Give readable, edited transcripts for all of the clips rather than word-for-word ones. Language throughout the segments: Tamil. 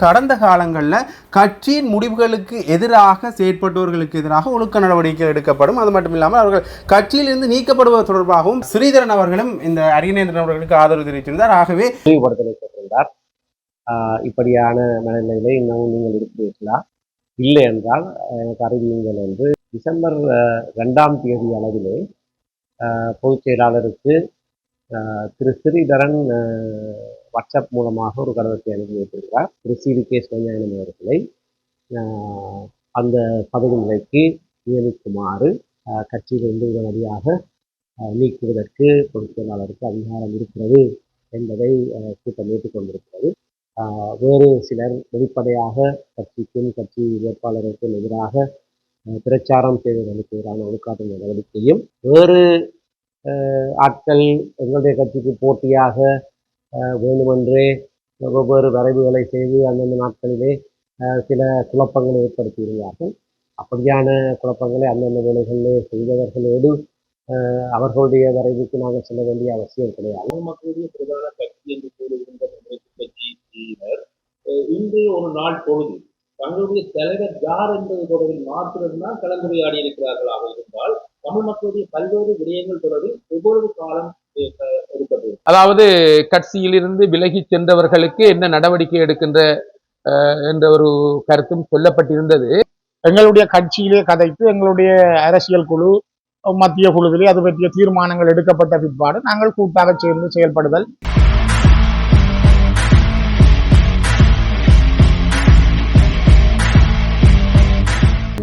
கடந்த காலங்களில் கட்சியின் முடிவுகளுக்கு எதிராக செயற்பட்டவர்களுக்கு எதிராக ஒழுக்க நடவடிக்கை எடுக்கப்படும். அது மட்டும் இல்லாமல் அவர்கள் கட்சியிலிருந்து நீக்கப்படுவது தொடர்பாகவும் ஸ்ரீதரன் அவர்களும் இந்த அரியநேந்திரன் அவர்களுக்கு ஆதரவு தெரிவித்திருந்தார். ஆகவே பெற்றிருந்தார். இப்படியான மனநிலையிலே இன்னமும் நீங்கள் இருக்கிறீர்களா? இல்லை என்றால் எனக்கு அறிவியுங்கள் என்று டிசம்பர் 2ஆம் தேதி அளவிலே பொதுச் செயலாளருக்கு திரு ஸ்ரீதரன் வாட்ஸ்அப் மூலமாக ஒரு கடிதத்தை அனுப்பி வைத்திருக்கிறார். திரு சி.வி.கே. சிவஞானம் அவர்களை அந்த பதவி நிலைக்கு நியமிக்குமாறு கட்சியிலிருந்து உடனடியாக நீக்குவதற்கு பொதுச் செயலாளருக்கு அதிகாரம் இருக்கிறது என்பதை கூட்டம் ஏற்றுக்கொண்டிருக்கிறது. வேறு சிலர் வெளிப்படையாக கட்சிக்கும் கட்சி வேட்பாளருக்கும் எதிராக பிரச்சாரம் செய்வதற்கு எதிரான ஒழுக்காற்று நடவடிக்கையும், வேறு ஆட்கள் எங்களுடைய கட்சிக்கு போட்டியாக வேண்டுமென்றே வெவ்வேறு வரைவுகளை செய்து அந்தந்த நாட்களிலே சில குழப்பங்களை ஏற்படுத்தியிருந்தார்கள். அப்படியான குழப்பங்களை அந்தந்த வேலைகளிலே செய்தவர்களோடு அவர்களுடைய வரைவுக்கு நாங்கள் செல்ல வேண்டிய அவசியம் கிடையாது. மக்களுடைய பிரதான கட்சி என்று கூறுகின்ற கட்சியினர் இன்றைய ஒரு நாள் பொழுது தங்களுடைய தலைவர் யார் என்பது தொடர்பில் மாத்திரம்தான் கலந்துரையாடி இருக்கிறார்களாக இருந்தால் தமிழ் மக்களுடைய பல்வேறு விடயங்கள் தொடர்பில் எவ்வளவு காலம் எடுப்பது, அதாவது கட்சியிலிருந்து விலகி சென்றவர்களுக்கு என்ன நடவடிக்கை எடுக்கின்ற என்ற ஒரு கருத்தும் சொல்லப்பட்டிருந்தது. எங்களுடைய கட்சியிலே கதைத்து எங்களுடைய அரசியல் குழு மத்திய குழுவிலே அது பற்றிய தீர்மானங்கள் எடுக்கப்பட்ட பிற்பாடு நாங்கள் கூட்டாக சேர்ந்து செயல்படுதல்.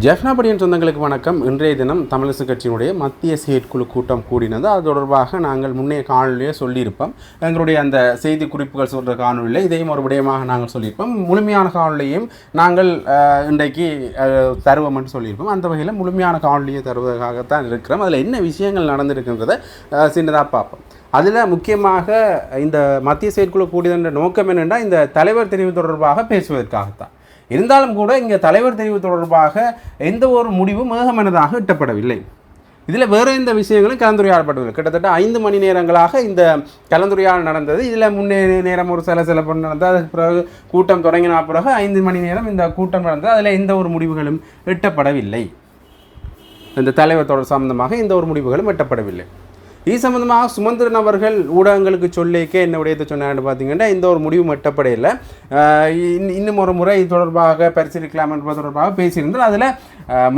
ஜெஃப்னாபடியின் சொந்தங்களுக்கு வணக்கம். இன்றைய தினம் தமிழரசு கட்சியினுடைய மத்திய செயற்குழு கூட்டம் கூடினது. அது தொடர்பாக நாங்கள் முன்னைய காணொலியே சொல்லியிருப்போம். எங்களுடைய அந்த செய்தி குறிப்புகள் சொல்கிற காணொலியில் இதையும் ஒரு விடயமாக நாங்கள் சொல்லியிருப்போம். முழுமையான காணொலியையும் நாங்கள் இன்றைக்கு தருவோம் என்று சொல்லியிருப்போம். அந்த வகையில் முழுமையான காணொலியை தருவதற்காகத்தான் இருக்கிறோம். அதில் என்ன விஷயங்கள் நடந்திருக்கின்றதை சின்னதாக பார்ப்போம். அதில் முக்கியமாக இந்த மத்திய செயற்குழு கூடியதென்ற நோக்கம் என்னென்னா இந்த தலைவர் தெரிவு தொடர்பாக பேசுவதற்காகத்தான். இருந்தாலும் கூட இங்கே தலைவர் தெரிவு தொடர்பாக எந்த ஒரு முடிவும் ஏகமனதாக எட்டப்படவில்லை. இதில் வேறு எந்த விஷயங்களும் கலந்துரையாடப்படவில்லை. கிட்டத்தட்ட 5 மணி நேரங்களாக இந்த கலந்துரையாடல் நடந்தது. இதில் முன்னே நேரம் ஒரு சில நடந்தது. அதுக்கு பிறகு கூட்டம் தொடங்கின பிறகு 5 மணி நேரம் இந்த கூட்டம் நடந்தது. அதில் எந்த ஒரு முடிவுகளும் எட்டப்படவில்லை. இந்த தலைவர் தொடர் சம்பந்தமாக எந்த ஒரு முடிவுகளும் எட்டப்படவில்லை. இது சம்பந்தமாக சுமந்திரன் அவர்கள் ஊடகங்களுக்கு சொல்லிக்க என்ன விடயத்தை சொன்னான்னு பார்த்தீங்கன்னா இந்த ஒரு முடிவு எட்டப்படையில் இன்னும் ஒரு முறை இது தொடர்பாக பரிசீலிக்கலாம் என்பது தொடர்பாக பேசியிருந்தால் அதில்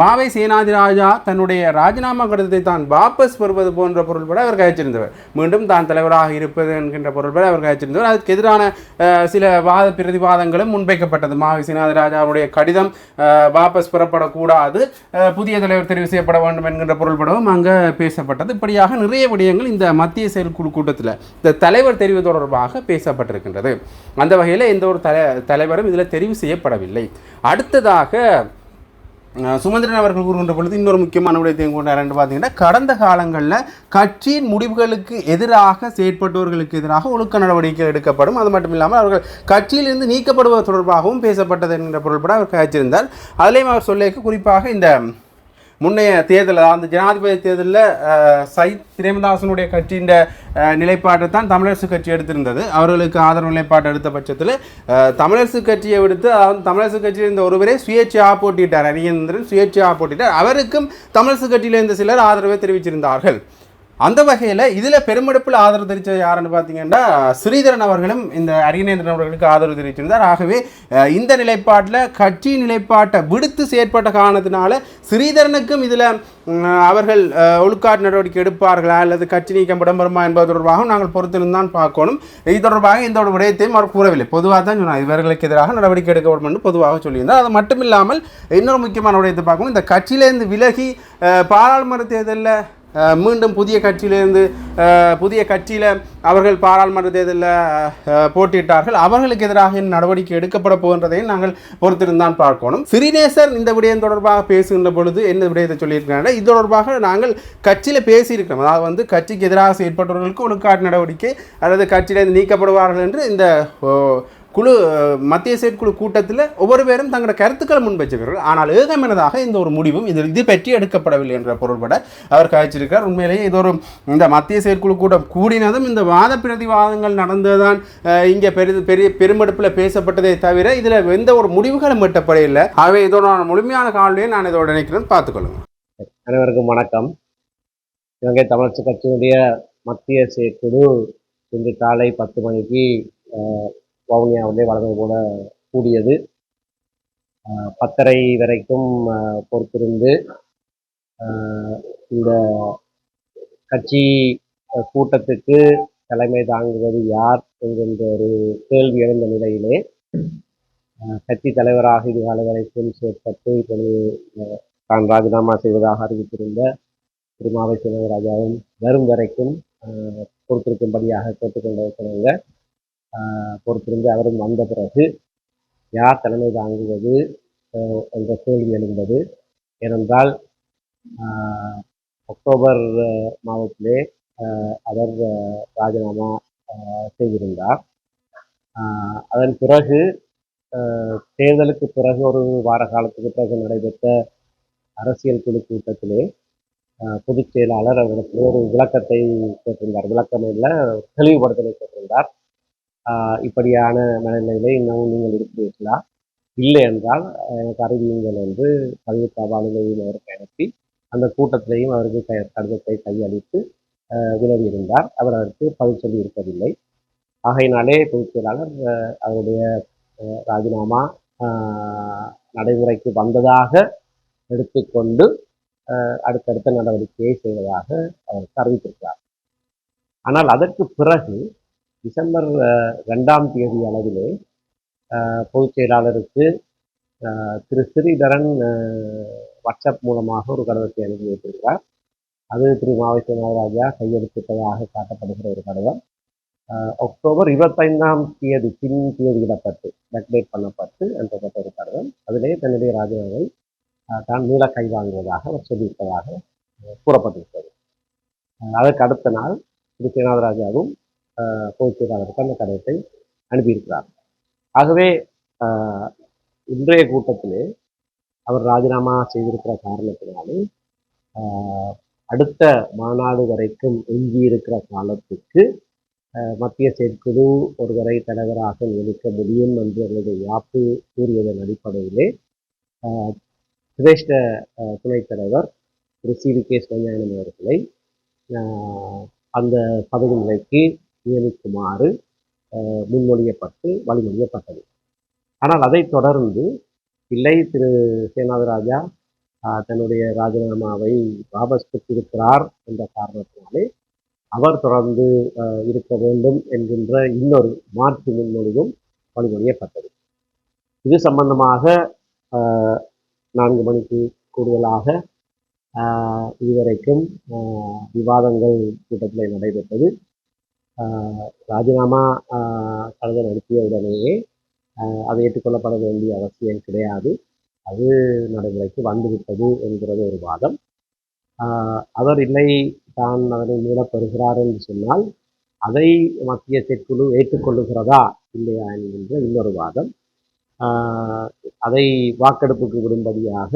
மாவை சேனாதிராஜா தன்னுடைய ராஜினாமா கடிதத்தை தான் வாபஸ் பெறுவது போன்ற பொருள்பட அவர் கழிச்சிருந்தவர். மீண்டும் தான் தலைவராக இருப்பது என்கின்ற பொருள்பட அவர் கழிச்சிருந்தவர். அதுக்கு எதிரான சில வாத பிரதிவாதங்களும் முன்வைக்கப்பட்டது. மாவை சேனாதிராஜாவுடைய கடிதம் வாபஸ் பெறப்படக்கூடாது, புதிய தலைவர் தெரிவு செய்யப்பட வேண்டும் என்கின்ற பொருள்படவும் அங்கே பேசப்பட்டது. இப்படியாக நிறைய விடயங்கள் இந்த மத்திய செயற்குழு கூட்டத்தில் இந்த தலைவர் தெரிவு தொடர்பாக பேசப்பட்டிருக்கின்றது. அந்த வகையில் எந்த ஒரு தலைவரும் இதில் தெரிவு செய்யப்படவில்லை. அடுத்ததாக சுமந்திரன் அவர்கள் கூறுகின்ற பொழுது இன்னொரு முக்கியமான விடயத்தையும் கொண்டார் பார்த்தீங்கன்னா கடந்த காலங்களில் கட்சியின் முடிவுகளுக்கு எதிராக செயற்பட்டவர்களுக்கு எதிராக ஒழுக்க நடவடிக்கை எடுக்கப்படும். அது மட்டும் இல்லாமல் அவர்கள் கட்சியிலிருந்து நீக்கப்படுவது தொடர்பாகவும் பேசப்பட்டது என்கின்ற பொருள்பட அவர் கழிச்சிருந்தார். அதிலேயும் அவர் சொல்லியிருக்க குறிப்பாக இந்த முன்னைய தேர்தலில் அந்த ஜனாதிபதி தேர்தலில் சைத் பிரேமதாசனுடைய கட்சியின் நிலைப்பாட்டை தான் தமிழரசு கட்சி எடுத்திருந்தது. அவர்களுக்கு ஆதரவு நிலைப்பாட்டை எடுத்த பட்சத்தில் தமிழரசு கட்சியை விடுத்து, அதாவது தமிழரசு கட்சியில் இருந்த ஒருவரே சுயேட்சையாக போட்டிட்டார். அரியநேந்திரன் சுயேட்சையாக போட்டிட்டார். அவருக்கும் தமிழரசு கட்சியில் இருந்த சிலர் ஆதரவை தெரிவிச்சிருந்தார்கள். அந்த வகையில் இதில் பெருமெடுப்பில் ஆதரவு தெரிவித்தது யாருன்னு பார்த்தீங்கன்னா ஸ்ரீதரன் அவர்களும் இந்த அரியநேந்திரன் அவர்களுக்கு ஆதரவு தெரிவித்திருந்தார். ஆகவே இந்த நிலைப்பாட்டில் கட்சி நிலைப்பாட்டை விடுத்து செயற்பட்ட காரணத்தினால ஸ்ரீதரனுக்கும் இதில் அவர்கள் ஒழுக்காற்று நடவடிக்கை எடுப்பார்களா அல்லது கட்சி நீக்கம் இடம்பெறுமா என்பது தொடர்பாக நாங்கள் பொறுத்திருந்தான் பார்க்கணும். இது தொடர்பாக எந்த ஒரு விடயத்தையும் அவர் கூறவில்லை. பொதுவாக தான் சொன்னார் இவர்களுக்கு எதிராக நடவடிக்கை எடுக்கப்படும் என்று பொதுவாக சொல்லியிருந்தார். அது மட்டும் இல்லாமல் இன்னொரு முக்கியமான விடயத்தை பார்க்கணும். இந்த கட்சியிலேருந்து விலகி பாராளுமன்ற தேர்தலில் மீண்டும் புதிய கட்சியில் அவர்கள் பாராளுமன்ற தேர்தலில் போட்டியிட்டார்கள். அவர்களுக்கு எதிராக நடவடிக்கை எடுக்கப்பட போகின்றதையும் நாங்கள் பொறுத்திருந்தான் பார்க்கணும். ஸ்ரீநேசர் இந்த விடயம் தொடர்பாக பேசுகின்ற பொழுது என்ன விடயத்தை சொல்லியிருக்கிறாங்க, இது தொடர்பாக நாங்கள் கட்சியில் பேசியிருக்கிறோம். அதாவது கட்சிக்கு எதிராக செயற்பட்டவர்களுக்கு ஒழுக்காற்று நடவடிக்கை அல்லது கட்சியிலிருந்து நீக்கப்படுவார்கள் என்று இந்த குழு மத்திய செயற்குழு கூட்டத்தில் ஒவ்வொரு பேரும் தங்களோட கருத்துக்களை முன்வைச்சிருக்கிறார்கள். ஆனால் ஏகமனதாக இந்த ஒரு முடிவும் இது பற்றி எடுக்கப்படவில்லை என்ற பொருள்பட அவர் காய்ச்சிருக்கிறார். உண்மையிலேயே இது ஒரு இந்த மத்திய செயற்குழு கூட்டம் கூடினதும் இந்த வாத பிரதிவாதங்கள் நடந்ததுதான் இங்கே பெருமெடுப்பில் பேசப்பட்டதை தவிர இதில் எந்த ஒரு முடிவுகளும் எட்டப்படையில்லை. ஆகவே இதோட முழுமையான காலையை நான் இதோட நினைக்கிறேன், பார்த்துக்கொள்ளுங்க. அனைவருக்கும் வணக்கம். இலங்கை தமிழரசு கட்சியினுடைய மத்திய செயற்குழு இன்று காலை 10 மணிக்கு வவுனியாவிலே வழக்கம் போல கூடியது. 10:30 வரைக்கும் பொறுத்திருந்து இந்த கட்சி கூட்டத்துக்கு தலைமை தாங்குவது யார் என்கின்ற ஒரு கேள்வி எழுந்த நிலையிலே கட்சி தலைவராக இதுகால வரைக்கும் செயற்பட்டு இப்பொழுது தான் ராஜினாமா செய்வதாக அறிவித்திருந்த திரு மாவை சேனாதிராஜாவும் வரும் வரைக்கும் பொறுத்திருக்கும்படியாக கேட்டுக்கொண்டிருக்கிறவங்க பொறுத்திருந்து அவரும் வந்த பிறகு யார் தலைமை தாங்குவது என்ற கேள்வி எழுந்தது. ஏனென்றால் அக்டோபர் மாதத்திலே அவர் ராஜினாமா செய்திருந்தார். அதன் பிறகு தேர்தலுக்கு பிறகு ஒரு வார காலத்துக்கு பிறகு நடைபெற்ற அரசியல் குழு கூட்டத்திலே பொதுச் செயலாளர் அவர்களுக்கு ஒரு விளக்கத்தை கேட்டிருந்தார். விளக்கம் இல்லை, தெளிவுபடுத்தலை கேட்டிருந்தார். இப்படியான மனநிலையிலே இன்னமும் நீங்கள் இருக்கிறீர்களா, இல்லை என்றால் எனக்கு அறிவியுங்கள் என்று பதிவு தபாலிலையும் அவருக்கு அனுப்பி அந்த கூட்டத்திலையும் அவருக்கு கடிதத்தை கையளித்து வினவியிருந்தார். அவர் அதற்கு பதில் சொல்லி இருக்கவில்லை. ஆகையினாலே பொதுச் செயலாளர் அவருடைய ராஜினாமா நடைமுறைக்கு வந்ததாக எடுத்துக்கொண்டு அடுத்தடுத்த நடவடிக்கையை செய்வதாக அவருக்கு அறிவித்திருக்கிறார். ஆனால் அதற்கு பிறகு டிசம்பர் 2ஆம் தேதி அளவிலே பொதுச் செயலாளருக்கு திரு ஸ்ரீதரன் வாட்ஸ்அப் மூலமாக ஒரு கடிதத்தை அனுப்பி வைத்திருக்கிறார். அது திரு மாவை சேனாதிராஜா கையெழுத்திட்டதாக காட்டப்படுகிற ஒரு கடிதம். அக்டோபர் 25ஆம் தேதி தேதியிடப்பட்டு டெக்டேட் பண்ணப்பட்டு அனுப்பப்பட்ட ஒரு கடிதம். அதிலே தன்னுடைய ராஜினாமை தான் மீள கைவாங்குவதாக அவர் சொல்லியிருப்பதாக கூறப்பட்டிருக்கிறது. அதற்கு அடுத்த நாள் திரு சேனாதிராஜாவும் பொதுச் செயலாளருக்கு அந்த கடிதத்தை அனுப்பியிருக்கிறார். ஆகவே இன்றைய கூட்டத்திலே அவர் ராஜினாமா செய்திருக்கிற காரணத்தினாலே அடுத்த மாநாடு வரைக்கும் எஞ்சியிருக்கிற காலத்துக்கு மத்திய செயற்குழு ஒருவரை தலைவராக நியமிக்க முடியும் என்று அவருடைய யாப்பு கூறியதன் அடிப்படையிலே சிரேஷ்ட துணைத் தலைவர் திரு CVK சிவஞானம் அவர்களை அந்த பதவி நிலைக்கு நியமிக்குமாறு முன்மொழியப்பட்டு வழிமொழியப்பட்டது. ஆனால் அதை தொடர்ந்து இல்லை, திரு சேனாதிராஜா தன்னுடைய ராஜினாமாவை வாபஸ் பெற்றிருக்கிறார் என்ற காரணத்தினாலே அவர் தொடர்ந்து இருக்க வேண்டும் என்கின்ற இன்னொரு மாற்று முன்மொழிவும் வழிமொழியப்பட்டது. இது சம்பந்தமாக 4 மணிக்கு கூடுதலாக இதுவரைக்கும் விவாதங்கள் கூட்டத்தில் நடைபெற்றது. ராஜினாமா கடிதம் அனுப்பிய உடனேயே அதை ஏற்றுக்கொள்ளப்பட வேண்டிய அவசியம் கிடையாது, அது நடைமுறைக்கு வந்துவிட்டது என்கிறது ஒரு வாதம். அவர் இல்லை, தான் அதனை மீளப் பெறுகிறார் என்று சொன்னால் அதை மத்திய செயற்குழு ஏற்றுக்கொள்ளுகிறதா இல்லையா என்கின்ற இன்னொரு வாதம். அதை வாக்கெடுப்புக்கு விடும்படியாக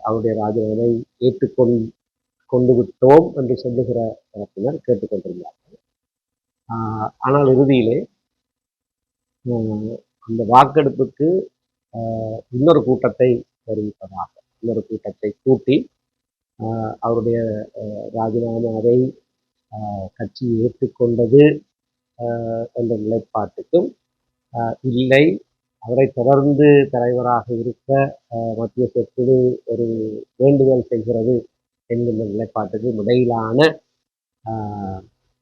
அவருடைய ராஜினாமை கொண்டு விட்டோம் என்று சொல்லுகிற தரப்பினர் கேட்டுக்கொண்டிருந்தார்கள். ஆனால் இறுதியிலே அந்த வாக்கெடுப்புக்கு இன்னொரு கூட்டத்தை தெரிவிப்பதாக இன்னொரு கூட்டத்தை கூட்டி அவருடைய ராஜினாமாவை கட்சி ஏற்றுக்கொண்டது என்ற நிலைப்பாட்டுக்கும் இல்லை, அவரை தொடர்ந்து தலைவராக இருக்க மத்திய செயற்குழு ஒரு வேண்டுகோள் செய்கிறது என்கின்ற நிலைப்பாட்டுக்கு இடையிலான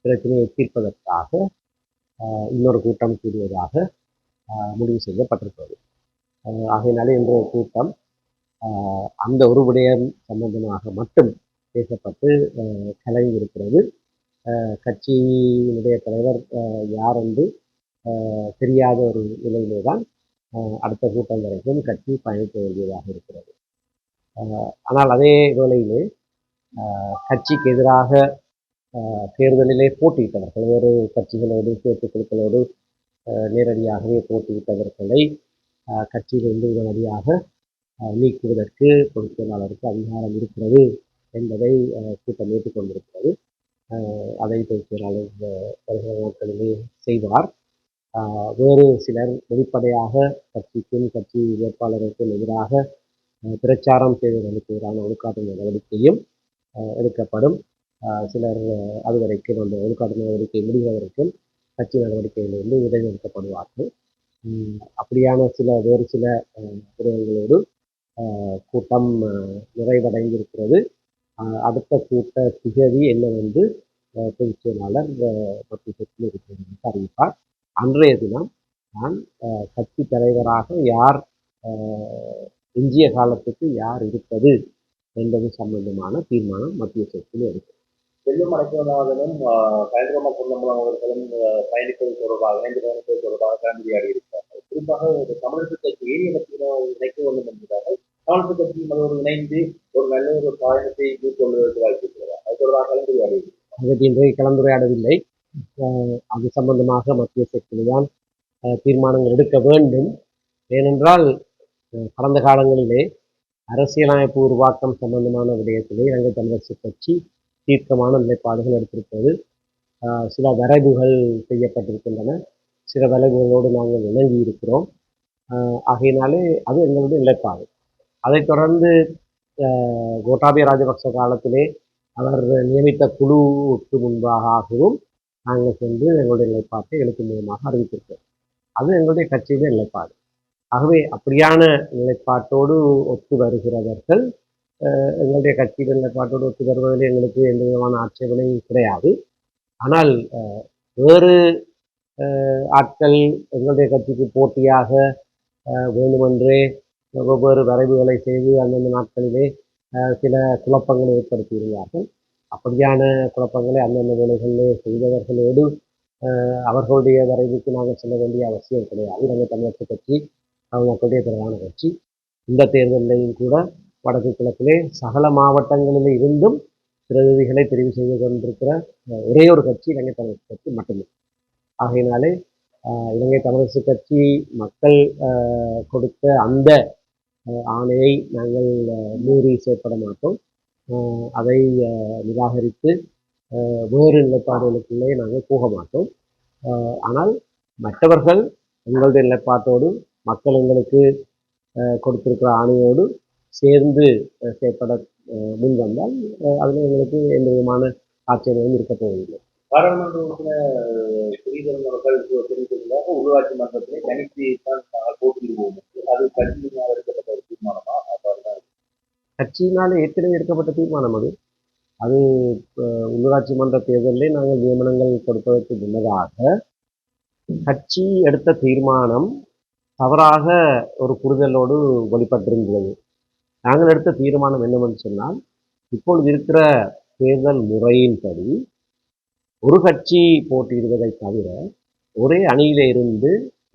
பிரச்சனையை தீர்ப்பதற்காக இன்னொரு கூட்டம் கூடுவதாக முடிவு செய்யப்பட்டிருக்கிறது. ஆகையினாலே இன்றைய கூட்டம் அந்த ஒரு விடயம் சம்பந்தமாக மட்டும் பேசப்பட்டு கலங்கியிருக்கிறது. கட்சியினுடைய தலைவர் யார் என்று தெரியாத ஒரு நிலையிலே தான் அடுத்த கூட்டம் வரைக்கும் கட்சி பயணிக்க வேண்டியதாக இருக்கிறது. ஆனால் அதே வேளையிலே கட்சிக்கு எதிராக தேர்தலிலே போட்டியிட்டவர்கள் வேறு கட்சிகளோடு சேர்த்து குழுக்களோடு நேரடியாகவே போட்டியிட்டவர்களை கட்சியிலிருந்து உடனடியாக நீக்குவதற்கு பொதுச் செயலாளருக்கு அதிகாரம் இருக்கிறது என்பதை கூட்டம் ஏற்றுக்கொண்டிருக்கிறது. அதை பொதுச் செயலாளர் வருகிற நாட்களிலே செய்வார். வேறு சிலர் வெளிப்படையாக கட்சிக்கும் கட்சி வேட்பாளருக்கும் எதிராக பிரச்சாரம் செய்வதற்கு எதிரான ஒழுக்காற்று நடவடிக்கையும் எடுக்கப்படும். சிலர் அதுவரைக்கும் அந்த ஒழுக்காற்று நடவடிக்கை முடிவதற்கும் கட்சி நடவடிக்கைகளிலிருந்து இடைநிறுத்தப்படுவார்கள். அப்படியான வேறு சில விடயங்களோடு கூட்டம் நிறைவடைந்திருக்கிறது. அடுத்த கூட்ட திகதி என்னவென்று பொதுச் செயலாளர் மத்திய அறிவிப்பார். அன்றைய தினம் நான் கட்சி தலைவராக யார் எஞ்சிய காலத்துக்கு யார் இருப்பது என்பது சம்பந்தமான தீர்மானம் மத்திய செயற்குழு எடுக்கும். செல்லும் அழைக்கநாதனும் பயங்கரமா பொன்னம்பலம் அவர்களும் பயணிப்பது தொடர்பாக இணைந்து பயணிப்பது தொடர்பாக கலந்துரையாடி இருக்கிறார்கள். குறிப்பாக தமிழக கட்சி இணைக்க வேண்டும் என்கிறார்கள். தமிழக கட்சியும் அதோடு இணைந்து ஒரு நல்ல ஒரு பயணத்தை மேற்கொள்வதற்கு வாய்ப்பு இருக்கிறதா? அது தொடர்பாக கலந்துரையாடி அதற்கு இன்றைய கலந்துரையாடவில்லை. அது சம்பந்தமாக மத்திய செயற்குழுதான் தீர்மானங்கள் எடுக்க வேண்டும். ஏனென்றால் கடந்த காலங்களிலே அரசியலமைப்பு உருவாக்கம் சம்பந்தமான விடயத்திலே இலங்கை தமிழரசு கட்சி தீர்க்கமான நிலைப்பாடுகள் எடுத்திருப்பது. சில வரைவுகள் செய்யப்பட்டிருக்கின்றன. சில வரைவுகளோடு நாங்கள் இணங்கி இருக்கிறோம். ஆகையினாலே அது எங்களுடைய நிலைப்பாடு. அதைத் தொடர்ந்து கோட்டாபய ராஜபக்ச காலத்திலே அவர் நியமித்த குழுவுக்கு முன்பாகவும் நாங்கள் சென்று எங்களுடைய நிலைப்பாட்டை எழுத்து மூலமாக அறிவித்திருக்கிறோம். அது எங்களுடைய கட்சியுடைய நிலைப்பாடு. ஆகவே அப்படியான நிலைப்பாட்டோடு ஒத்து வருகிறவர்கள் எங்களுடைய கட்சியின் நிலைப்பாட்டோடு ஒத்து வருவதில் எங்களுக்கு எந்த விதமான ஆட்சேபனையும் கிடையாது. ஆனால் வேறு ஆட்கள் எங்களுடைய கட்சிக்கு போட்டியாக வேண்டுமென்றே வெவ்வேறு வரைவுகளை செய்து அந்தந்த நாட்களிலே சில குழப்பங்களை ஏற்படுத்தியிருந்தார்கள். அப்படியான குழப்பங்களை அந்தந்த வேலைகளிலே செய்தவர்களோடு அவர்களுடைய வரைவுக்கு நாங்கள் செல்ல வேண்டிய அவசியம் கிடையாது. இலங்கை தமிழரசு கட்சி மக்களுடைய பிரதான கட்சி. இந்த தேர்தலிலையும் கூட வடக்கு கிழக்கிலே சகல மாவட்டங்களில் இருந்தும் பிரதிநிதிகளை தெரிவு செய்து கொண்டிருக்கிற ஒரே ஒரு கட்சி இலங்கை தமிழரசு கட்சி மட்டுமே. ஆகையினாலே இலங்கை தமிழரசு கட்சி மக்கள் கொடுத்த அந்த ஆணையை நாங்கள் மீறி செயற்பட மாட்டோம். அதை நிராகரித்து வேறு நிலைப்பாடுகளுக்குள்ளே நாங்கள் போக மாட்டோம். ஆனால் மற்றவர்கள் எங்களுடைய நிலைப்பாட்டோடு மக்கள் எங்களுக்கு கொடுத்திருக்கிற ஆணையோடு சேர்ந்து செயற்பட முன் வந்தால் அதில் எங்களுக்கு எந்த விதமான ஆட்சேபனையும் இருக்க போவதில்லை. பாராளுமன்ற உறுப்பினர் ஸ்ரீதரன் அவர்கள் தெரிவித்ததாக உள்ளாட்சி மன்றத்திலே தனித்து தான் போட்டியிடுவோம். அது கட்சியினால் எடுக்கப்பட்ட ஒரு தீர்மானமா? கட்சியினால் ஏற்கனவே எடுக்கப்பட்ட தீர்மானம் அது. அது உள்ளூராட்சி மன்ற தேர்தலிலே நாங்கள் நியமனங்கள் கொடுப்பதற்கு முன்னதாக கட்சி எடுத்த தீர்மானம் தவறாக ஒரு புரிதலோடு வெளிப்பட்டிருந்தது. நாங்கள் எடுத்த தீர்மானம் என்னவென்று சொன்னால், இப்பொழுது இருக்கிற தேர்தல் முறையின்படி ஒரு கட்சி போட்டியிடுவதை தவிர ஒரே அணியில இருந்து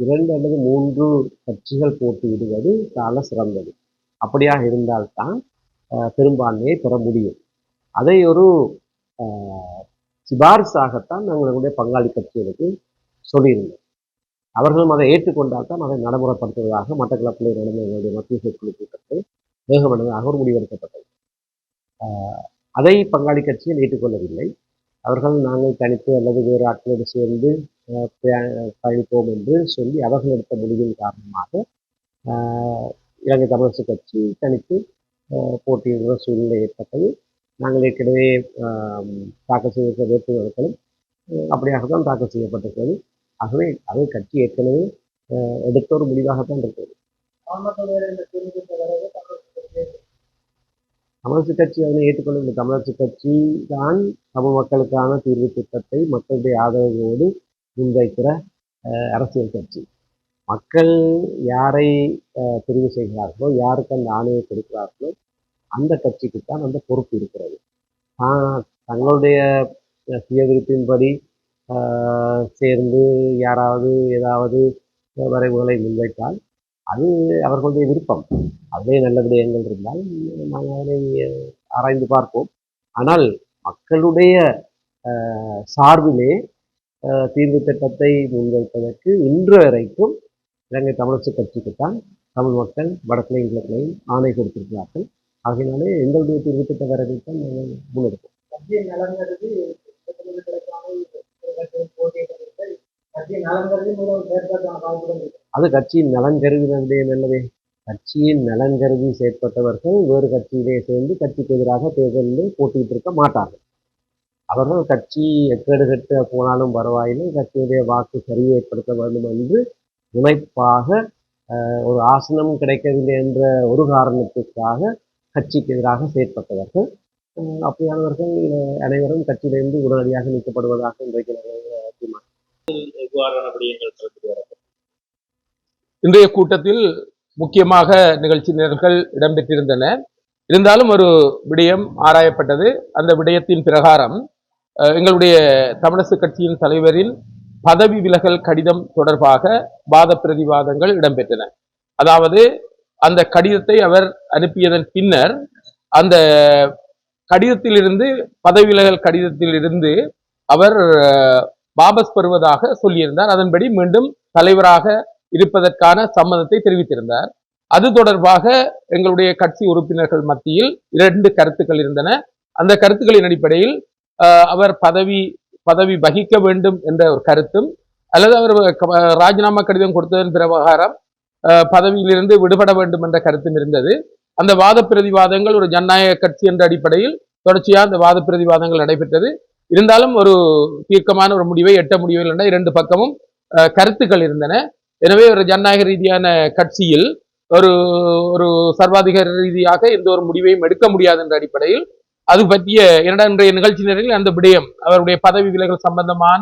2 அல்லது 3 கட்சிகள் போட்டியிடுவது சால சிறந்தது. அப்படியாக இருந்தால்தான் பெரும்பான்மையை பெற முடியும். அதை ஒரு சிபாரிசாகத்தான் நாங்கள் எங்களுடைய பங்காளி கட்சிகளுக்கு சொல்லியிருந்தோம். அவர்களும் அதை ஏற்றுக்கொண்டால் தான் அதை நடைமுறைப்படுத்துவதாக மட்டக்களப்பிலே நடந்த எங்களுடைய மத்திய செயற்குழு கூட்டத்தை வேகமனதாக ஒரு முடிவெடுக்கப்பட்டது. அதை பங்காளி கட்சிகள் ஏற்றுக்கொள்ளவில்லை. அவர்கள் நாங்கள் தனித்து அல்லது வேறு ஆட்களோடு சேர்ந்து பயணிப்போம் என்று சொல்லி அவர்கள் எடுத்த முடிவின் காரணமாக இலங்கை தமிழரசு கட்சி தனித்து போட்டியிடுகிற சூழ்நிலை ஏற்பட்டது. நாங்கள் ஏற்கனவே தாக்கல் செய்திருக்கிற வேட்புமனுக்களும் அப்படியாகத்தான் தாக்கல் செய்யப்பட்டிருக்கிறது. ஆகவே அது கட்சி ஏற்கனவே எடுத்த ஒரு முடிவாகத்தான் இருக்கிறது. தமிழரசு கட்சி அதனை ஏற்றுக்கொள்ள தமிழரசு கட்சி தான் தமிழ் மக்களுக்கான தீர்வு திட்டத்தை மக்களுடைய ஆதரவோடு முன்வைக்கிற அரசியல் கட்சி. மக்கள் யாரை தெரிவு செய்கிறார்களோ, யாருக்கு அந்த ஆணையை கொடுக்கிறார்களோ அந்த கட்சிக்குத்தான் அந்த பொறுப்பு இருக்கிறது. தங்களுடைய சுய விருப்பின்படி சேர்ந்து யாராவது ஏதாவது வரைவுகளை முன்வைத்தால் அது அவர்களுடைய விருப்பம். அதிலே நல்ல விடயங்கள் இருந்தால் நாங்கள் அதனை ஆராய்ந்து பார்ப்போம். ஆனால் மக்களுடைய சார்பிலே தீர்வு திட்டத்தை முன்வைப்பதற்கு இன்று வரைக்கும் இலங்கை தமிழரசு கட்சிக்குத்தான் தமிழ் மக்கள் வடக்கிலையும் கிழக்கிலையும் ஆணை கொடுத்திருக்கிறார்கள். ஆகையினாலே எங்களுடைய தீர்வு திட்ட வரவைத்தான் நாங்கள் முன்னெடுப்போம். அது கட்சியின் நலன் கருதி நல்லதே. கட்சியின் நலன் கருதி செயற்பட்டவர்கள் வேறு கட்சியிலே சேர்ந்து கட்சிக்கு எதிராக தேர்தலில் போட்டியிட்டு இருக்க மாட்டார்கள். அவர்கள் கட்சி எக்கேடு கெட்டு போனாலும் பரவாயில்லை, கட்சியுடைய வாக்கு சரியை ஏற்படுத்த வேண்டும் என்று முனைப்பாக ஒரு ஆசனம் கிடைக்கவில்லை என்ற ஒரு காரணத்திற்காக கட்சிக்கு எதிராக செயற்பட்டவர்கள். அப்படியானவர்கள் அனைவரும் கட்சியிலிருந்து உடனடியாக நீக்கப்படுவதாக இன்றைக்கு இன்றைய கூட்டத்தில் முக்கியமாக நிகழ்ச்சி நிரல்கள் இடம்பெற்றிருந்தன. இருந்தாலும் ஒரு விடயம் ஆராயப்பட்டது. அந்த விடயத்தின் பிரகாரம் எங்களுடைய தமிழரசு கட்சியின் தலைவரின் பதவி விலகல் கடிதம் தொடர்பாக வாத பிரதிவாதங்கள் இடம்பெற்றன. அதாவது அந்த கடிதத்தை அவர் அனுப்பியதன் பின்னர் அந்த கடிதத்திலிருந்து பதவி விலகல் கடிதத்திலிருந்து அவர் வாபஸ் பெறுவதாக சொல்லியிருந்தார். அதன்படி மீண்டும் தலைவராக இருப்பதற்கான சம்மதத்தை தெரிவித்திருந்தார். அது தொடர்பாக எங்களுடைய கட்சி உறுப்பினர்கள் மத்தியில் 2 கருத்துக்கள் இருந்தன. அந்த கருத்துக்களின் அடிப்படையில் அவர் பதவி வகிக்க வேண்டும் என்ற ஒரு கருத்தும், அல்லது அவர் ராஜினாமா கடிதம் கொடுத்ததன் பிரகாரம் பதவியிலிருந்து விடுபட வேண்டும் என்ற கருத்தும் இருந்தது. அந்த வாத பிரதிவாதங்கள் ஒரு ஜனநாயக கட்சி என்ற அடிப்படையில் தொடர்ச்சியாக அந்த வாத பிரதிவாதங்கள் நடைபெற்றது. இருந்தாலும் ஒரு தீர்க்கமான ஒரு முடிவை எட்ட முடியவில்லை என்ற 2 பக்கமும் கருத்துக்கள் இருந்தன. எனவே ஒரு ஜனநாயக ரீதியான கட்சியில் ஒரு சர்வாதிகார ரீதியாக எந்த ஒரு முடிவையும் எடுக்க முடியாது என்ற அடிப்படையில் அது பற்றிய இன்றைய நிகழ்ச்சி நேரில் அந்த விடயம், அவருடைய பதவி விலகல் சம்பந்தமான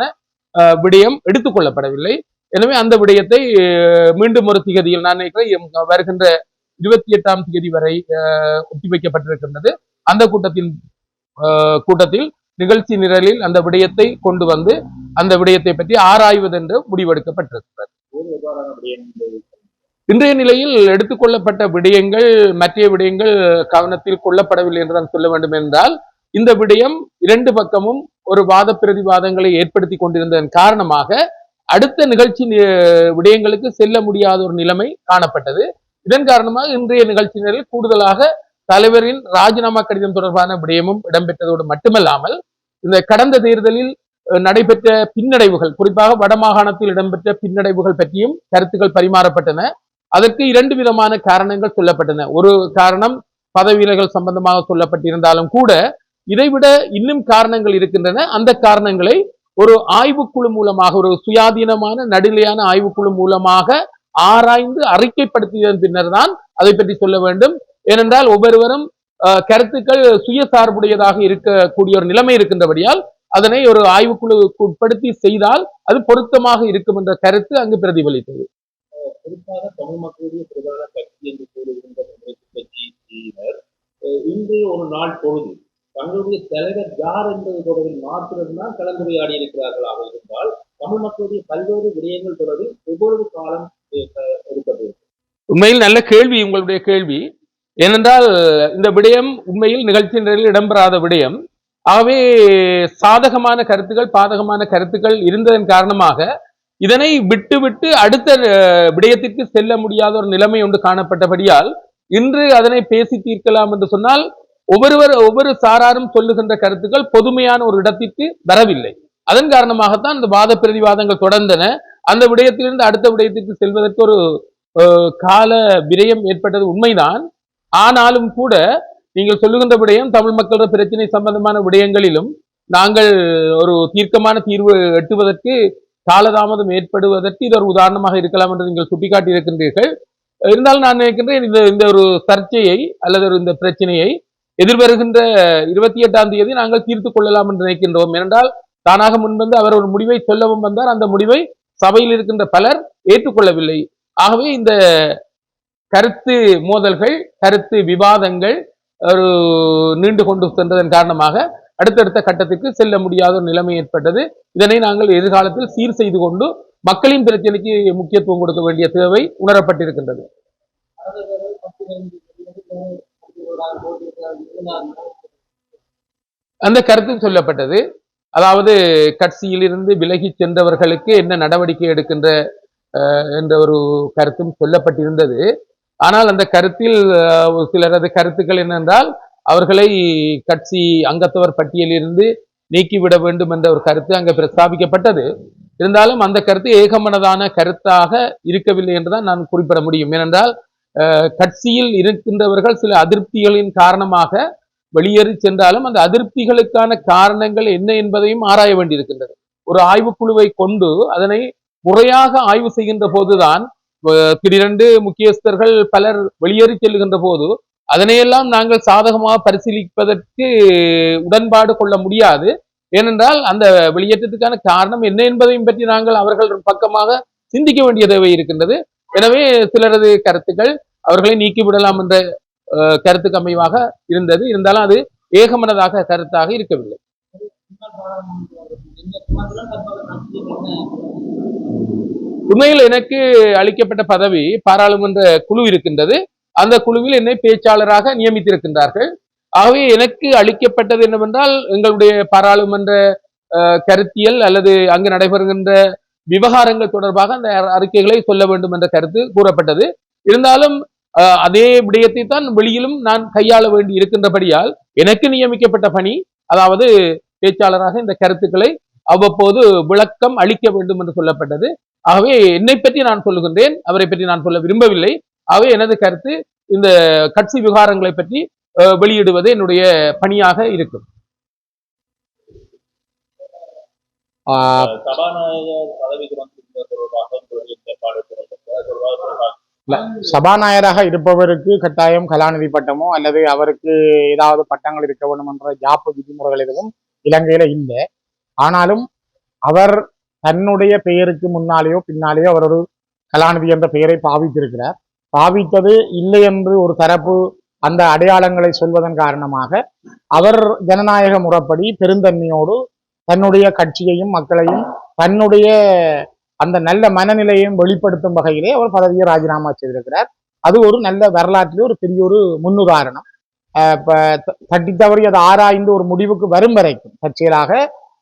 விடயம் எடுத்துக்கொள்ளப்படவில்லை. எனவே அந்த விடயத்தை மீண்டும் ஒரு திகதியில், நான் நினைக்கிறேன் வருகின்ற 28ஆம் தேதி வரை ஒத்திவைக்கப்பட்டிருக்கின்றது. அந்த கூட்டத்தில் நிகழ்ச்சி நிரலில் அந்த விடயத்தை கொண்டு வந்து அந்த விடயத்தை பற்றி ஆராய்வதென்று முடிவெடுக்கப்பட்டிருக்கிறது. இன்றைய நிலையில் எடுத்துக்கொள்ளப்பட்ட விடயங்கள் மற்ற விடயங்கள் கவனத்தில் கொள்ளப்படவில்லை என்றுதான் சொல்ல வேண்டும். என்றால் இந்த விடயம் 2 பக்கமும் ஒரு வாத பிரதிவாதங்களை ஏற்படுத்தி கொண்டிருந்ததன் காரணமாக அடுத்த நிகழ்ச்சி விடயங்களுக்கு செல்ல முடியாத ஒரு நிலைமை காணப்பட்டது. இதன் காரணமாக இன்றைய நிகழ்ச்சியினரில் கூடுதலாக தலைவரின் ராஜினாமா கடிதம் தொடர்பான விடயமும் இடம்பெற்றதோடு மட்டுமல்லாமல் இந்த கடந்த தேர்தலில் நடைபெற்ற பின்னடைவுகள், குறிப்பாக வடமாகாணத்தில் இடம்பெற்ற பின்னடைவுகள் பற்றியும் கருத்துக்கள் பரிமாறப்பட்டன. அதற்கு 2 விதமான காரணங்கள் சொல்லப்பட்டன. ஒரு காரணம் பதவி விலகல் சம்பந்தமாக சொல்லப்பட்டிருந்தாலும் கூட இதைவிட இன்னும் காரணங்கள் இருக்கின்றன. அந்த காரணங்களை ஒரு ஆய்வுக்குழு மூலமாக, ஒரு சுயாதீனமான நடுநிலையான ஆய்வுக்குழு மூலமாக ஆராய்ந்து அறிக்கைப்படுத்தியதன் பின்னர் தான் அதை பற்றி சொல்ல வேண்டும். ஏனென்றால் ஒவ்வொருவரும் கருத்துக்கள் சுயசார்புடையதாக இருக்கக்கூடிய ஒரு நிலைமை இருக்கின்றபடியால் அதனை ஒரு ஆய்வுக்குழுவுக்கு உட்படுத்தி செய்தால் அது பொருத்தமாக இருக்கும் என்ற கருத்து அங்கு பிரதிபலித்தது. குறிப்பாக தமிழ் மக்களுடைய பிரதான கட்சி என்று கூறுகின்ற தமிழரசு கட்சியினர் இன்று ஒரு நாள் பொழுது தங்களுடைய தலைவர் யார் என்பது தொடர்பில் மாத்திரம்தான் கலந்துரையாடி இருக்கிறார்களாக இருந்தால் தமிழ் மக்களுடைய பல்வேறு விடயங்கள் தொடர்பில் ஒவ்வொரு காலம் எடுக்கப்படும். உண்மையில் நல்ல கேள்வி உங்களுடைய கேள்வி. ஏனென்றால் இந்த விடயம் உண்மையில் நிகழ்ச்சி நிலையில் இடம்பெறாத விடயம். ஆகவே சாதகமான கருத்துக்கள் பாதகமான கருத்துக்கள் இருந்ததன் காரணமாக இதனை விட்டு அடுத்த விடயத்திற்கு செல்ல முடியாத ஒரு நிலைமை ஒன்று காணப்பட்டபடியால் இன்று அதனை பேசி தீர்க்கலாம் என்று சொன்னால் ஒவ்வொரு சாராரும் சொல்லுகின்ற கருத்துக்கள் பொதுமையான ஒரு இடத்திற்கு வரவில்லை. அதன் காரணமாகத்தான் இந்த வாத பிரதிவாதங்கள் தொடர்ந்தன. அந்த விடயத்திலிருந்து அடுத்த விடயத்திற்கு செல்வதற்கு ஒரு கால விரயம் ஏற்பட்டது உண்மைதான். ஆனாலும் கூட நீங்கள் சொல்லுகின்ற விடயம் தமிழ் மக்களோட பிரச்சனை சம்பந்தமான விடயங்களிலும் நாங்கள் ஒரு தீர்க்கமான தீர்வு எட்டுவதற்கு காலதாமதம் ஏற்படுவதற்கு இது ஒரு உதாரணமாக இருக்கலாம் என்று நீங்கள் சுட்டிக்காட்டி இருக்கின்றீர்கள். இருந்தாலும் நான் நினைக்கின்றேன் இந்த ஒரு சர்ச்சையை அல்லது இந்த பிரச்சனையை எதிர்வருகின்ற 28ஆம் தேதி நாங்கள் தீர்த்து கொள்ளலாம் என்று நினைக்கின்றோம். ஏனென்றால் தானாக முன்வந்து அவர் ஒரு முடிவை சொல்லவும் வந்தார். அந்த முடிவை சபையில் இருக்கின்ற பலர் ஏற்றுக்கொள்ளவில்லை. ஆகவே இந்த கருத்து மோதல்கள், கருத்து விவாதங்கள் ஒரு நீண்டு கொண்டு சென்றதன் காரணமாக அடுத்தடுத்த கட்டத்திற்கு செல்ல முடியாத ஒரு நிலைமை ஏற்பட்டது. இதனை நாங்கள் எதிர்காலத்தில் சீர் செய்து கொண்டு மக்களின் பிரச்சனைக்கு முக்கியத்துவம் கொடுக்க வேண்டிய தேவை உணரப்பட்டிருக்கின்றது. அந்த கருத்தும் சொல்லப்பட்டது. அதாவது கட்சியிலிருந்து விலகி சென்றவர்களுக்கு என்ன நடவடிக்கை எடுக்கின்ற என்ற ஒரு கருத்தும் சொல்லப்பட்டிருந்தது. ஆனால் அந்த கருத்தில் சிலரது கருத்துக்கள் என்னென்றால் அவர்களை கட்சி அங்கத்தவர் பட்டியலிருந்து நீக்கிவிட வேண்டும் என்ற ஒரு கருத்து அங்கு பிரஸ்தாபிக்கப்பட்டது. இருந்தாலும் அந்த கருத்து ஏகமனதான கருத்தாக இருக்கவில்லை என்றுதான் நான் குறிப்பிட முடியும். ஏனென்றால் கட்சியில் இருக்கின்றவர்கள் சில அதிருப்திகளின் காரணமாக வெளியேறி சென்றாலும் அந்த அதிருப்திகளுக்கான காரணங்கள் என்ன என்பதையும் ஆராய வேண்டியிருக்கின்றது. ஒரு ஆய்வுக்குழுவை கொண்டு அதனை முறையாக ஆய்வு செய்கின்ற போதுதான் திடீரென்று முக்கியஸ்தர்கள் பலர் வெளியேறி செல்லுகின்ற போது அதனையெல்லாம் நாங்கள் சாதகமாக பரிசீலிப்பதற்கு உடன்பாடு கொள்ள முடியாது. ஏனென்றால் அந்த வெளியேற்றத்துக்கான காரணம் என்ன என்பதையும் பற்றி நாங்கள் அவர்கள் பக்கமாக சிந்திக்க வேண்டிய தேவை இருக்கின்றது. எனவே சிலரது கருத்துக்கள் அவர்களை நீக்கிவிடலாம் என்ற கருத்துக்கு அமைவாக இருந்தது. இருந்தாலும் அது ஏகமனதாக கருத்தாக இருக்கவில்லை. உண்மையில் எனக்கு அளிக்கப்பட்ட பதவி பாராளுமன்ற குழு இருக்கின்றது. அந்த குழுவில் என்னை பேச்சாளராக நியமித்திருக்கின்றார்கள். ஆகவே எனக்கு அளிக்கப்பட்டது என்னவென்றால் எங்களுடைய பாராளுமன்ற கருத்தியல் அல்லது அங்கு நடைபெறுகின்ற விவகாரங்கள் தொடர்பாக அந்த அறிக்கைகளை சொல்ல வேண்டும் என்ற கருத்து கூறப்பட்டது. இருந்தாலும் அதே விடயத்தை தான் வெளியிலும் நான் கையாள வேண்டி இருக்கின்றபடியால் எனக்கு நியமிக்கப்பட்ட பணி, அதாவது பேச்சாளராக இந்த கருத்துக்களை அவ்வப்போது விளக்கம் அளிக்க வேண்டும் என்று சொல்லப்பட்டது. ஆகவே என்னை பற்றி நான் சொல்லுகின்றேன், அவரை பற்றி நான் சொல்ல விரும்பவில்லை. ஆகவே எனது கருத்து இந்த கட்சி விவகாரங்களை பற்றி வெளியிடுவது என்னுடைய பணியாக இருக்கும். சபாநாயகராக இருப்பவருக்கு கட்டாயம் கலாநிதி பட்டமோ அல்லது அவருக்கு ஏதாவது பட்டங்கள் இருக்க வேண்டும் என்ற ஜாப்பு விதிமுறைகள் எதுவும் இலங்கையில இல்லை. ஆனாலும் அவர் தன்னுடைய பெயருக்கு முன்னாலேயோ பின்னாலேயோ அவர் ஒரு கலாநிதி என்ற பெயரை பாவித்திருக்கிறார். பாவித்தது இல்லை என்று ஒரு தரப்பு அந்த அடையாளங்களை சொல்வதன் காரணமாக அவர் ஜனநாயக முறைப்படி பெருந்தன்மையோடு தன்னுடைய கட்சியையும் மக்களையும் தன்னுடைய அந்த நல்ல மனநிலையையும் வெளிப்படுத்தும் வகையிலே அவர் பதவியை ராஜினாமா செய்திருக்கிறார். அது ஒரு நல்ல வரலாற்றிலே ஒரு பெரிய ஒரு முன்னுதாரணம். தட்டி தவறி அது ஆராய்ந்து ஒரு முடிவுக்கு வரும் வரைக்கும் தற்செயலாக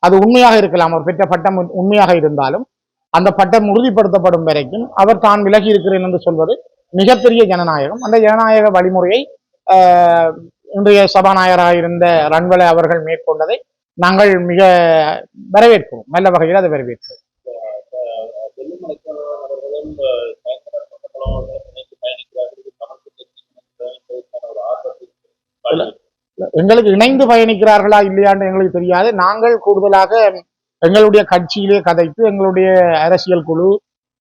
அது உண்மையாக இருக்கலாம், அவர் பெற்ற பட்டம் உண்மையாக இருந்தாலும் அந்த பட்டம் உறுதிப்படுத்தப்படும் வரைக்கும் அவர் தான் விலகி இருக்கிறேன் என்று சொல்வது மிகப்பெரிய ஜனநாயகம். அந்த ஜனநாயக வழிமுறையை இன்றைய சபாநாயகராக இருந்த ரன்வலே அவர்கள் மேற்கொண்டதை நாங்கள் மிக வரவேற்கிறோம், நல்ல வகையில் அதை வரவேற்கிறோம். எங்களுக்கு இணைந்து பயணிக்கிறார்களா இல்லையான்னு எங்களுக்கு தெரியாது. நாங்கள் கூடுதலாக எங்களுடைய கட்சியிலே கதைத்து எங்களுடைய அரசியல் குழு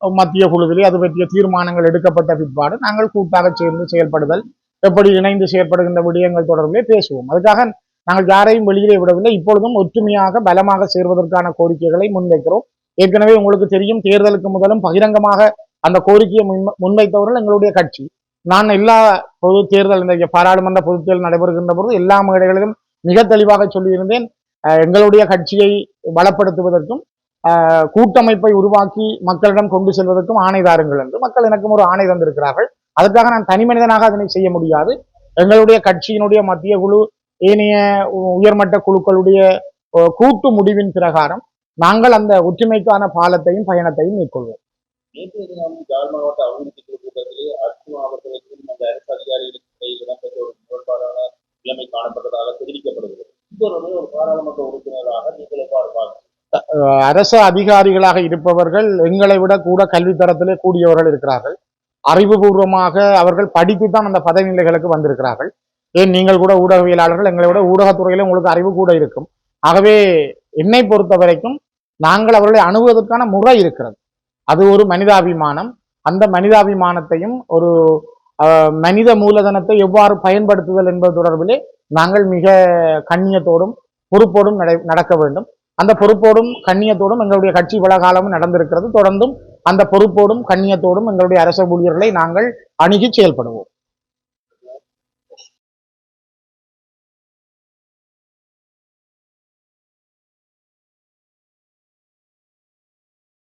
மத்திய குழுவிலே அது பற்றிய தீர்மானங்கள் எடுக்கப்பட்ட பிற்பாடு நாங்கள் கூட்டாக சேர்ந்து செயல்படுதல், எப்படி இணைந்து செயல்படுகின்ற விடயங்கள் தொடர்பிலே பேசுவோம். அதுக்காக நாங்கள் யாரையும் வெளியிலே விடவில்லை. இப்பொழுதும் ஒற்றுமையாக பலமாக சேர்வதற்கான கோரிக்கைகளை முன்வைக்கிறோம். ஏற்கனவே உங்களுக்கு தெரியும், தேர்தலுக்கு முதலும் பகிரங்கமாக அந்த கோரிக்கையை முன்வைத்தவர்கள் எங்களுடைய கட்சி. நான் எல்லா பொது தேர்தல், இந்த பாராளுமன்ற பொதுத் தேர்தல் நடைபெறுகின்ற பொழுது எல்லா மேடைகளிலும் மிக தெளிவாக சொல்லியிருந்தேன், எங்களுடைய கட்சியை பலப்படுத்துவதற்கும் கூட்டமைப்பை உருவாக்கி மக்களிடம் கொண்டு செல்வதற்கும் ஆணைதாருங்கள் என்று மக்கள் எனக்கும் ஒரு ஆணை தந்திருக்கிறார்கள். அதற்காக நான் தனி மனிதனாக அதனை செய்ய முடியாது. எங்களுடைய கட்சியினுடைய மத்திய குழு ஏனைய உயர்மட்ட குழுக்களுடைய கூட்டு முடிவின் பிரகாரம் நாங்கள் அந்த ஒற்றுமைக்கான பாலத்தையும் பயணத்தையும் மேற்கொள்வோம். நேற்றைய தினம் யாழ் மாவட்ட அபிவிருத்தி குழு கூட்டத்திலே அரசு மாவட்டத்திற்கும் அந்த அரசு அதிகாரிகளுக்கு இடம்பெற்ற ஒரு முரண்பாடான நிலைமை காணப்பட்டதாக தெரிவிக்கப்படுகிறது. ஒரு பாராளுமன்ற உறுப்பினராக நீங்கள் எவ்வாறு பார்க்கிறீர்கள்? அரசு அதிகாரிகளாக இருப்பவர்கள் எங்களை விட கூட கல்வித்தரத்திலே கூடியவர்கள் இருக்கிறார்கள். அறிவுபூர்வமாக அவர்கள் படித்துத்தான் அந்த பதவி நிலைகளுக்கு வந்திருக்கிறார்கள். ஏன் நீங்கள் கூட ஊடகவியலாளர்கள், எங்களை விட ஊடகத்துறையில உங்களுக்கு அறிவு கூட இருக்கும். ஆகவே என்னை பொறுத்த வரைக்கும் நாங்கள் அவர்களை அணுகுவதற்கான முறை இருக்கிறது. அது ஒரு மனிதாபிமானம். அந்த மனிதாபிமானத்தையும் ஒரு மனித மூலதனத்தை எவ்வாறு பயன்படுத்துதல் என்பது தொடர்பிலே நாங்கள் மிக கண்ணியத்தோடும் பொறுப்போடும் நடக்க வேண்டும். அந்த பொறுப்போடும் கண்ணியத்தோடும் எங்களுடைய கட்சி பல காலமும் நடந்திருக்கிறது. தொடர்ந்தும் அந்த பொறுப்போடும் கண்ணியத்தோடும் எங்களுடைய அரசு ஊழியர்களை நாங்கள் அணுகி செயல்படுவோம்.